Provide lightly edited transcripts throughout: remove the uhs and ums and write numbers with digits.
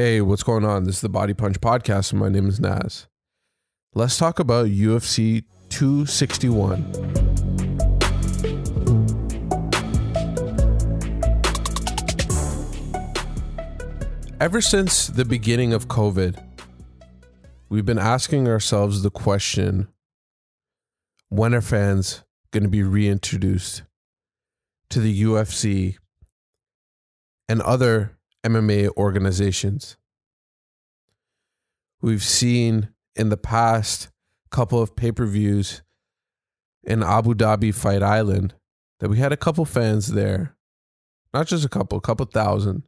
Hey, what's going on? This is the Body Punch Podcast, and my name is Naz. Let's talk about UFC 261. Ever since the beginning of COVID, we've been asking ourselves the question, when are fans going to be reintroduced to the UFC and other MMA organizations? We've seen in the past couple of pay-per-views in Abu Dhabi Fight Island that we had a couple fans there. Not just a couple thousand.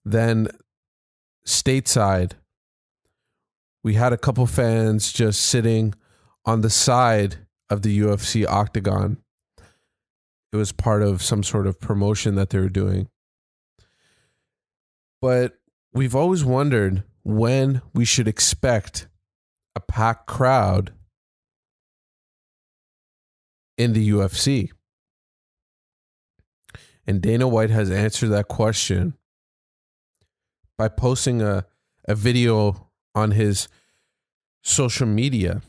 Then stateside, we had a couple fans just sitting on the side of the UFC octagon. It was part of some sort of promotion that they were doing. But we've always wondered when we should expect a packed crowd in the UFC. And Dana White has answered that question by posting a video on his social media.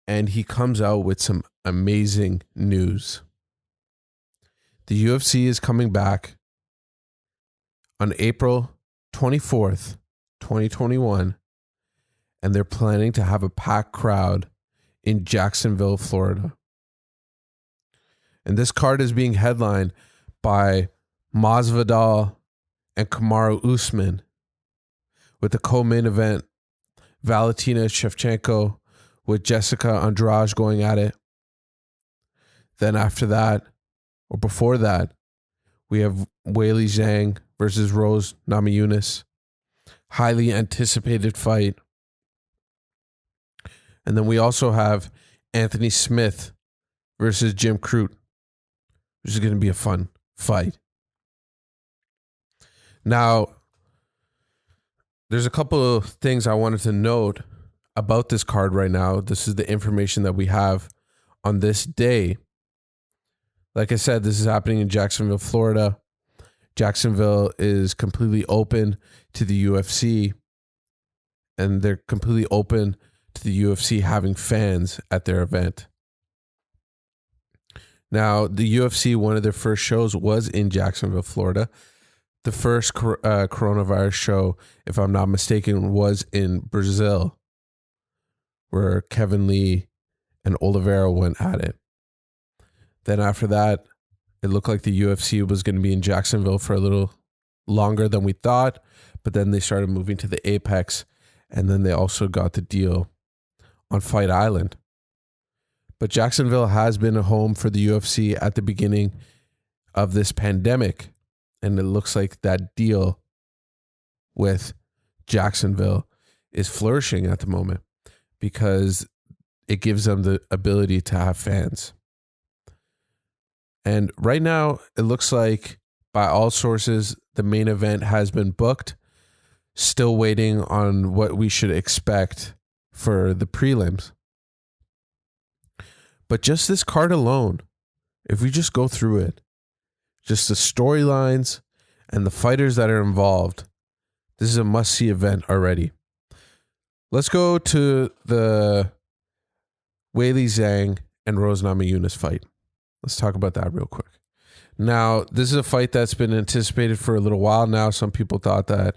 And he comes out with some amazing news. The UFC is coming back on April 24th, 2021, and they're planning to have a packed crowd in Jacksonville, Florida. And this card is being headlined by Masvidal and Kamaru Usman, with the co-main event Valentina Shevchenko with Jéssica Andrade going at it. Then after that, or before that, we have Weili Zhang versus Namajunas. Highly anticipated fight. And then we also have Anthony Smith versus Jim Crute, which is going to be a fun fight. Now, there's a couple of things I wanted to note about this card right now. This is the information that we have on this day. Like I said, this is happening in Jacksonville, Florida. Jacksonville is completely open to the UFC, and they're completely open to the UFC having fans at their event. Now, the UFC, one of their first shows was in Jacksonville, Florida. The first coronavirus show, if I'm not mistaken, was in Brazil, where Kevin Lee and Oliveira went at it. Then after that, it looked like the UFC was going to be in Jacksonville for a little longer than we thought, but then they started moving to the Apex, and then they also got the deal on Fight Island. But Jacksonville has been a home for the UFC at the beginning of this pandemic, and it looks like that deal with Jacksonville is flourishing at the moment because it gives them the ability to have fans. And right now, it looks like, by all sources, the main event has been booked. Still waiting on what we should expect for the prelims. But just this card alone, if we just go through it, just the storylines and the fighters that are involved, this is a must-see event already. Let's go to the Weili Zhang and Namajunas fight. Let's talk about that real quick. Now, this is a fight that's been anticipated for a little while now. Some people thought that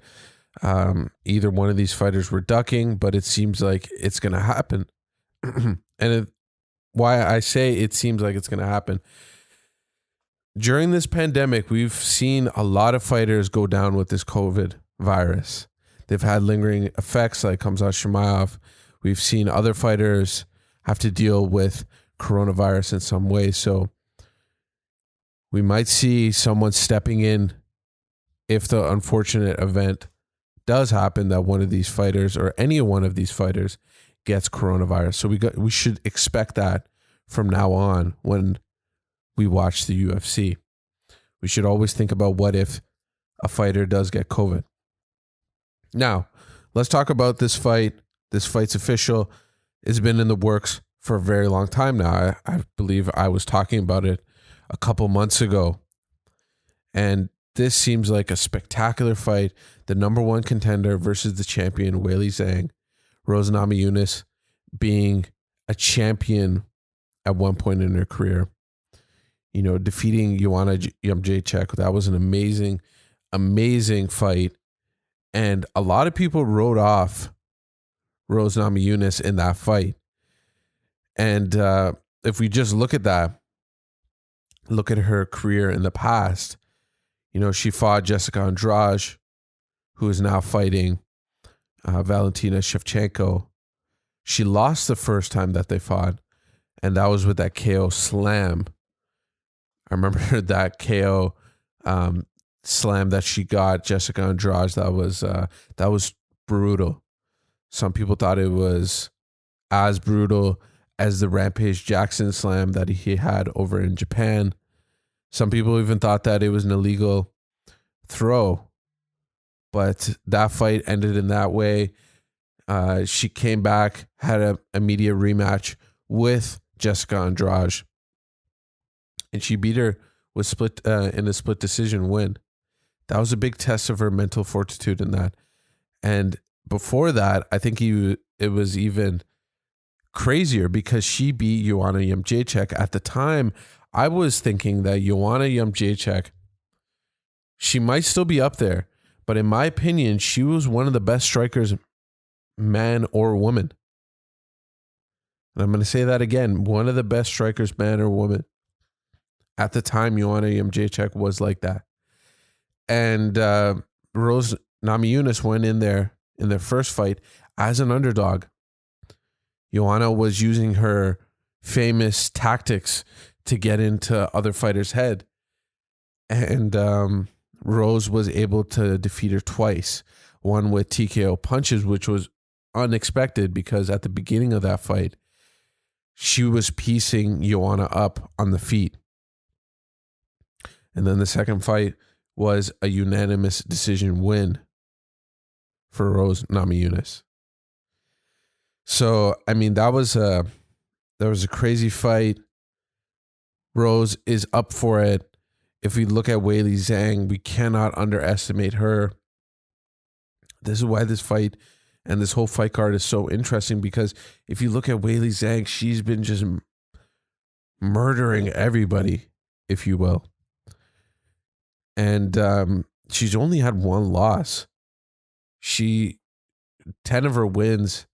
either one of these fighters were ducking, but it seems like it's going to happen. Why I say it seems like it's going to happen. During this pandemic, we've seen a lot of fighters go down with this COVID virus. They've had lingering effects like Khamzat Chimaev. We've seen other fighters have to deal with coronavirus in some way. So we might see someone stepping in if the unfortunate event does happen that one of these fighters or any one of these fighters gets coronavirus. So we should expect that from now on when we watch the UFC. We should always think about what if a fighter does get COVID. Now, let's talk about this fight. This fight's official. It's been in the works for a very long time now. I believe I was talking about it a couple months ago. And this seems like a spectacular fight. The number one contender versus the champion, Weili Zhang. Rose Namajunas being a champion at one point in her career. You know, defeating Joanna Jędrzejczyk. That was an amazing, amazing fight. And a lot of people wrote off Rose Namajunas in that fight. And if we just look at that, look at her career in the past, you know, she fought Jéssica Andrade, who is now fighting Valentina Shevchenko. She lost the first time that they fought, and that was with that KO slam. I remember that KO slam that she got Jéssica Andrade. That was brutal. Some people thought it was as brutal as the Rampage Jackson slam that he had over in Japan. Some people even thought that it was an illegal throw. But that fight ended in that way. She came back, had an immediate rematch with Jéssica Andrade. And she beat her with in a split decision win. That was a big test of her mental fortitude in that. And before that, I think it was even crazier because she beat Joanna Jędrzejczyk. At the time, I was thinking that Joanna Jędrzejczyk, she might still be up there, but in my opinion, she was one of the best strikers, man or woman. And I'm going to say that again, one of the best strikers, man or woman. At the time, Joanna Jędrzejczyk was like that. And Rose Namajunas went in there in their first fight as an underdog. Joanna was using her famous tactics to get into other fighters' head. And Rose was able to defeat her twice. One with TKO punches, which was unexpected because at the beginning of that fight, she was piecing Joanna up on the feet. And then the second fight was a unanimous decision win for Rose Namajunas. So, I mean, that was a crazy fight. Rose is up for it. If we look at Weili Zhang, we cannot underestimate her. This is why this fight and this whole fight card is so interesting, because if you look at Weili Zhang, she's been just murdering everybody, if you will. And she's only had one loss. 10 of her wins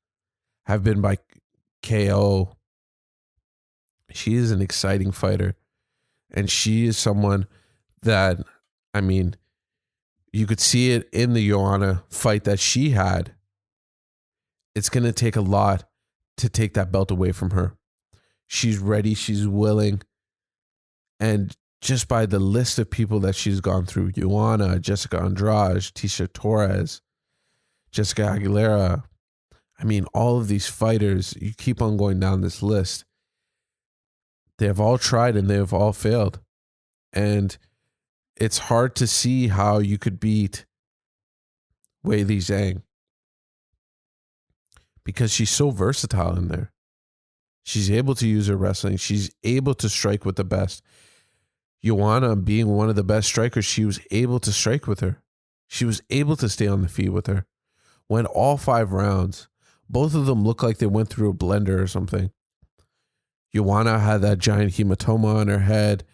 have been by KO. She is an exciting fighter. And she is someone that, I mean, you could see it in the Joanna fight that she had. It's going to take a lot to take that belt away from her. She's ready. She's willing. And just by the list of people that she's gone through, Joanna, Jéssica Andrade, Tisha Torres, Jessica Aguilera, I mean, all of these fighters, you keep on going down this list. They have all tried and they have all failed. And it's hard to see how you could beat Weili Zhang because she's so versatile in there. She's able to use her wrestling. She's able to strike with the best. Joanna, being one of the best strikers, she was able to strike with her. She was able to stay on the feet with her. Went all 5 rounds. Both of them looked like they went through a blender or something. Joanna had that giant hematoma on her head.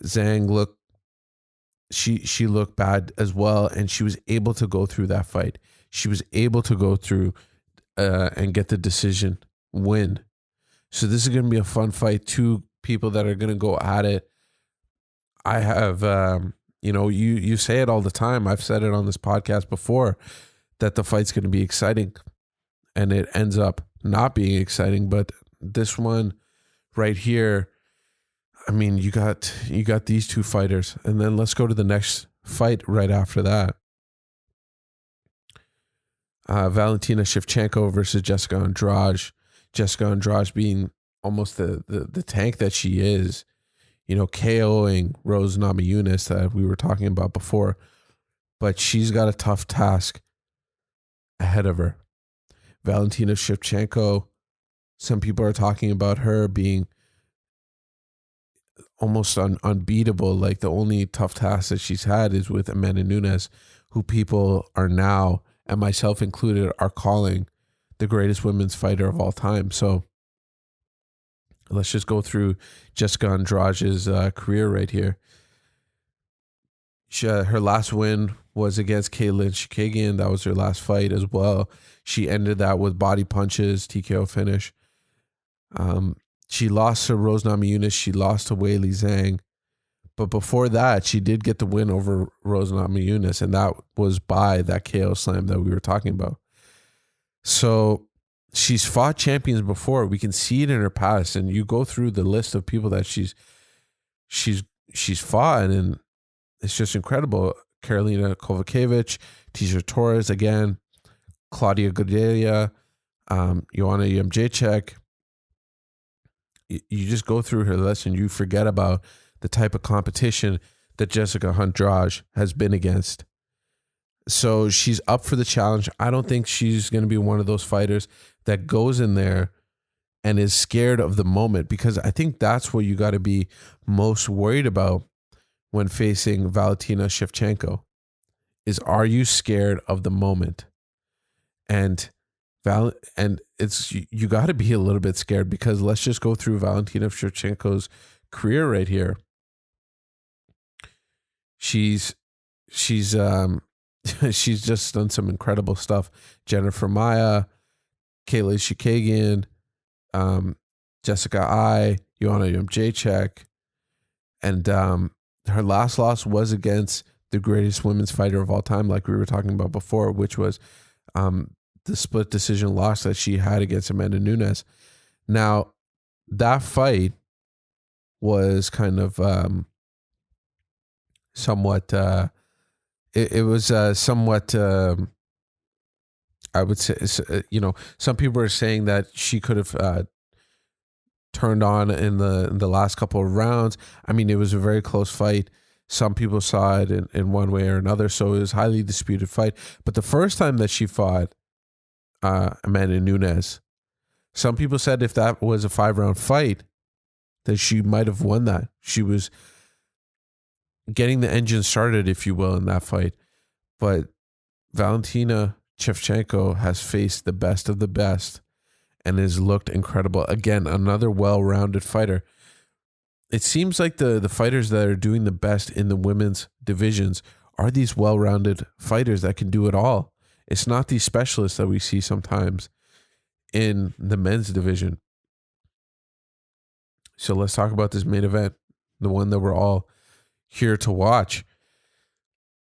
Zhang looked, she looked bad as well, and she was able to go through that fight. She was able to go through and get the decision win. So this is going to be a fun fight. 2 people that are going to go at it. I have, you say it all the time. I've said it on this podcast before that the fight's going to be exciting, and it ends up not being exciting. But this one right here, I mean, you got these 2 fighters, and then let's go to the next fight right after that. Valentina Shevchenko versus Jéssica Andrade. Jéssica Andrade being almost the tank that she is, KOing Rose Namajunas that we were talking about before. But she's got a tough task ahead of her. Valentina Shevchenko, some people are talking about her being almost unbeatable. Like the only tough task that she's had is with Amanda Nunes, who people are now, and myself included, are calling the greatest women's fighter of all time. So let's just go through Jéssica Andrade's career right here. Her last win was against Caitlin Chikagian. That was her last fight as well. She ended that with body punches, TKO finish. She lost to Rose Namajunas. She lost to Weili Zhang. But before that, she did get the win over Rose Namajunas, and that was by that KO slam that we were talking about. So she's fought champions before. We can see it in her past, and you go through the list of people that she's fought, and it's just incredible. Karolina Kowalkiewicz, Tisha Torres again, Claudia Gadelha, Joanna Jędrzejczyk. You just go through her list and you forget about the type of competition that Jéssica Andrade has been against. So she's up for the challenge. I don't think she's going to be one of those fighters that goes in there and is scared of the moment, because I think that's what you got to be most worried about when facing Valentina Shevchenko is, are you scared of the moment? And it's, you got to be a little bit scared, because let's just go through Valentina Shevchenko's career right here. She's she's just done some incredible stuff. Jennifer Maia, Kayla Chikagian, Jessica Ai, Joanna Jędrzejczyk, and her last loss was against the greatest women's fighter of all time, like we were talking about before, which was the split decision loss that she had against Amanda Nunes. Now, that fight was kind of somewhat, it was somewhat, I would say, some people are saying that she could have turned on in the last couple of rounds. I mean, it was a very close fight. Some people saw it in one way or another, so it was a highly disputed fight. But the first time that she fought Amanda Nunes, some people said if that was a 5-round fight, that she might have won that. She was getting the engine started, if you will, in that fight. But Valentina Shevchenko has faced the best of the best and has looked incredible. Again, another well-rounded fighter. It seems like the fighters that are doing the best in the women's divisions are these well-rounded fighters that can do it all. It's not these specialists that we see sometimes in the men's division. So let's talk about this main event, the one that we're all here to watch.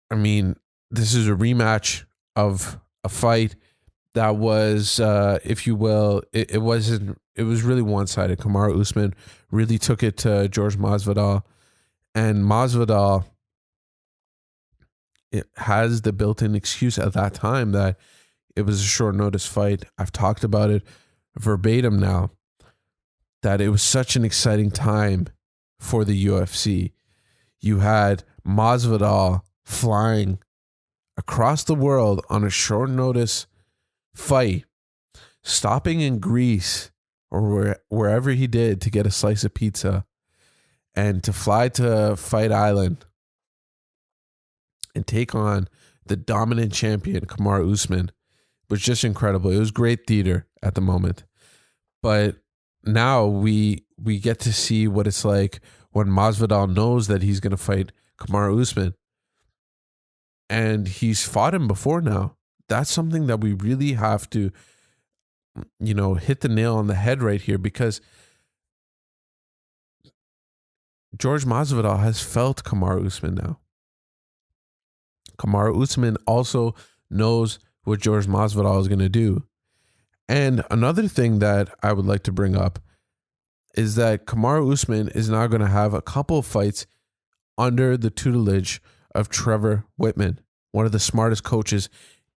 I mean, this is a rematch of a fight that was, if you will, it was really one-sided. Kamaru Usman really took it to Jorge Masvidal, and Masvidal, it has the built-in excuse at that time that it was a short notice fight. I've talked about it verbatim now, that it was such an exciting time for the UFC. You had Masvidal flying across the world on a short notice fight, stopping in Greece or wherever he did to get a slice of pizza, and to fly to Fight Island and take on the dominant champion, Kamaru Usman, was just incredible. It was great theater at the moment. But now we get to see what it's like when Masvidal knows that he's going to fight Kamaru Usman. And he's fought him before now. That's something that we really have to, hit the nail on the head right here, because Jorge Masvidal has felt Kamaru Usman now. Kamaru Usman also knows what Jorge Masvidal is going to do. And another thing that I would like to bring up is that Kamaru Usman is now going to have a couple of fights under the tutelage of Trevor Whitman, one of the smartest coaches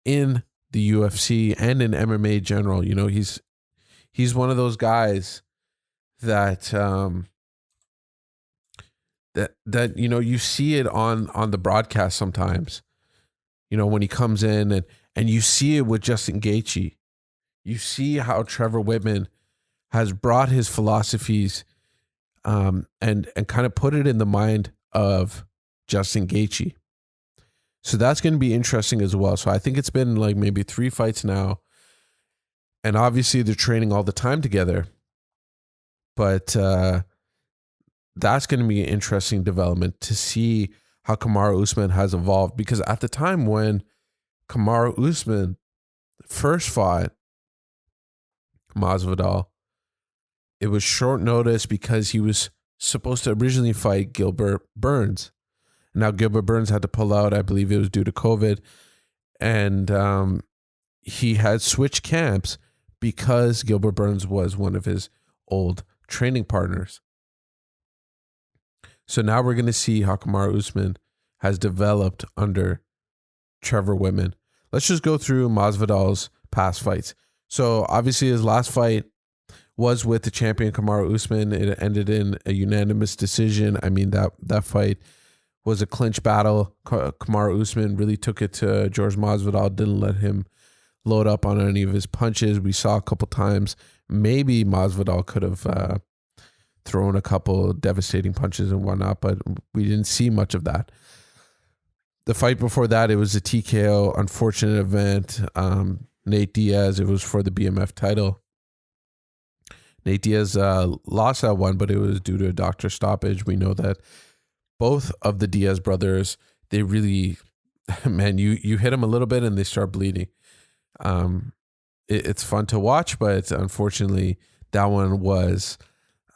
in the UFC and in MMA in general. He's one of those guys that you see it on the broadcast sometimes. When he comes in and you see it with Justin Gaethje. You see how Trevor Whitman has brought his philosophies and kind of put it in the mind of Justin Gaethje. So that's going to be interesting as well. So I think it's been like maybe 3 fights now. And obviously they're training all the time together. But that's going to be an interesting development to see how Kamaru Usman has evolved. Because at the time when Kamaru Usman first fought Masvidal, it was short notice because he was supposed to originally fight Gilbert Burns. Now, Gilbert Burns had to pull out. I believe it was due to COVID. And he had switched camps because Gilbert Burns was one of his old training partners. So now we're going to see how Kamaru Usman has developed under Trevor Whitman. Let's just go through Masvidal's past fights. So obviously his last fight was with the champion Kamaru Usman. It ended in a unanimous decision. I mean, that fight was a clinch battle. Kamaru Usman really took it to Jorge Masvidal, didn't let him load up on any of his punches. We saw a couple times. Maybe Masvidal could have thrown a couple devastating punches and whatnot, but we didn't see much of that. The fight before that, it was a TKO, unfortunate event. Nate Diaz, it was for the BMF title. Nate Diaz lost that one, but it was due to a doctor stoppage. We know that both of the Diaz brothers, they really, man, you hit them a little bit and they start bleeding. It's fun to watch, but unfortunately, that one was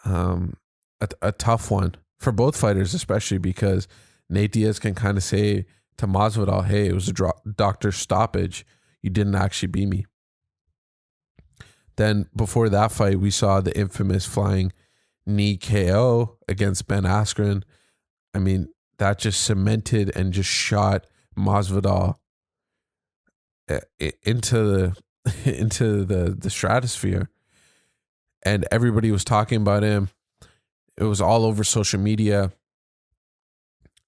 a tough one for both fighters, especially because Nate Diaz can kind of say to Masvidal, hey, it was a doctor stoppage. You didn't actually beat me. Then before that fight, we saw the infamous flying knee KO against Ben Askren. I mean, that just cemented and just shot Masvidal into the stratosphere. And everybody was talking about him. It was all over social media.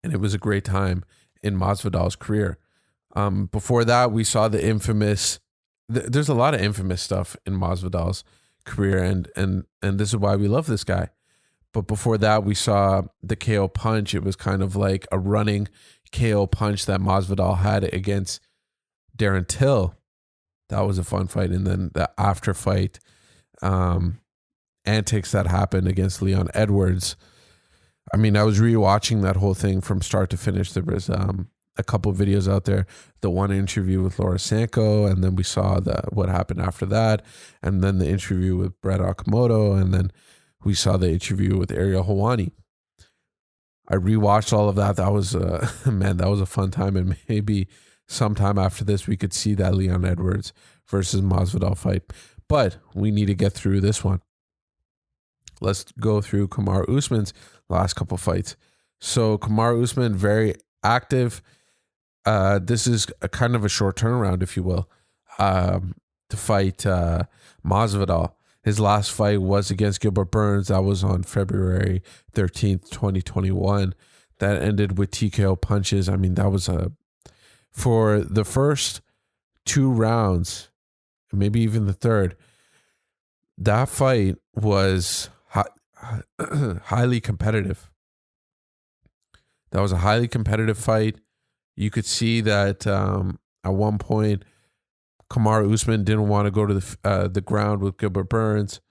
And it was a great time in Masvidal's career. Before that, we saw the infamous... There's a lot of infamous stuff in Masvidal's career. And this is why we love this guy. But before that, we saw the KO punch. It was kind of like a running KO punch that Masvidal had against Darren Till. That was a fun fight. And then the after fight antics that happened against Leon Edwards. I mean, I was rewatching that whole thing from start to finish. There was a couple of videos out there. The one interview with Laura Sanko, and then we saw what happened after that. And then the interview with Brett Okamoto, and then we saw the interview with Ariel Helwani. I rewatched all of that. That was, man, that was a fun time. And maybe sometime after this, we could see that Leon Edwards versus Masvidal fight. But we need to get through this one. Let's go through Kamaru Usman's last couple fights. So Kamaru Usman, very active. This is a kind of a short turnaround, if you will, to fight Masvidal. His last fight was against Gilbert Burns. That was on February 13th, 2021. That ended with TKO punches. I mean, that was for the first 2 rounds, maybe even the third, that fight was highly competitive. That was a highly competitive fight. You could see that at one point, Kamaru Usman didn't want to go to the ground with Gilbert Burns,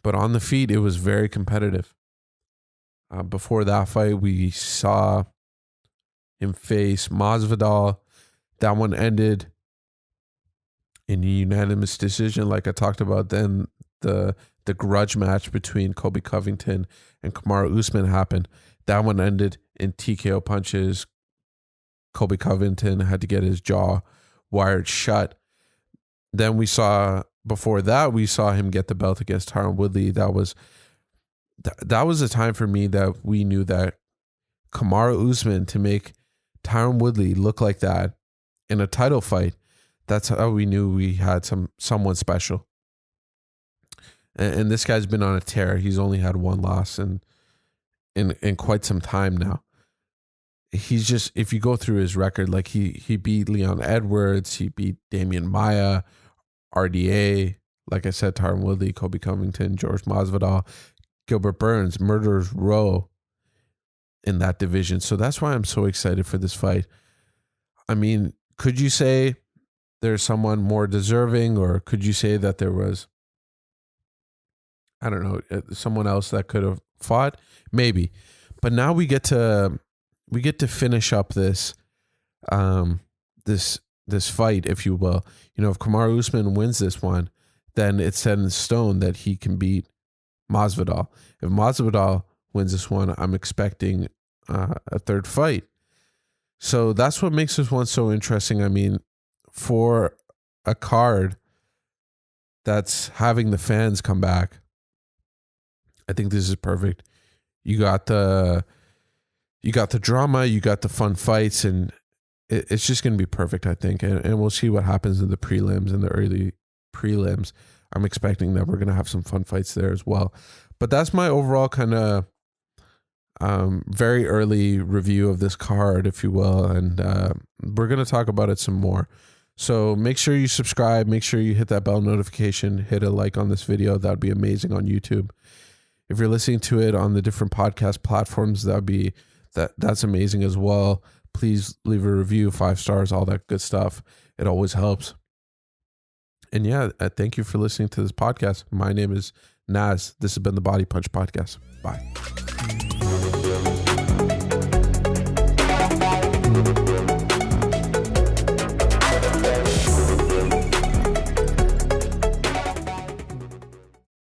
but on the feet, it was very competitive. Before that fight, we saw him face Masvidal. That one ended in a unanimous decision, like I talked about. Then the grudge match between Colby Covington and Kamaru Usman happened. That one ended in TKO punches. Colby Covington had to get his jaw wired shut. Then before that, we saw him get the belt against Tyron Woodley. That was a time for me that we knew that Kamaru Usman, to make Tyron Woodley look like that in a title fight, that's how we knew we had someone special. And this guy's been on a tear. He's only had one loss in quite some time now. He's just, if you go through his record, like he beat Leon Edwards, he beat Damian Maia, RDA, like I said, Tyron Woodley, Colby Covington, George Masvidal, Gilbert Burns, murderer's row in that division. So that's why I'm so excited for this fight. I mean, could you say there's someone more deserving, or could you say that there was, I don't know, someone else that could have fought? Maybe. But now we get to finish up this this fight, if you will. You know, if Kamaru Usman wins this one, then it's set in stone that he can beat Masvidal. If Masvidal wins this one, I'm expecting a third fight. So that's what makes this one so interesting. I mean, for a card that's having the fans come back, I think this is perfect. You got the drama, you got the fun fights, and it's just going to be perfect, I think. And we'll see what happens in the prelims and the early prelims. I'm expecting that we're going to have some fun fights there as well. But that's my overall kind of very early review of this card, if you will. And we're going to talk about it some more. So make sure you subscribe. Make sure you hit that bell notification. Hit a like on this video. That would be amazing on YouTube. If you're listening to it on the different podcast platforms, that's amazing as well. Please leave a review, 5 stars, all that good stuff. It always helps. And yeah, thank you for listening to this podcast. My name is Naz. This has been the Body Punch Podcast. Bye.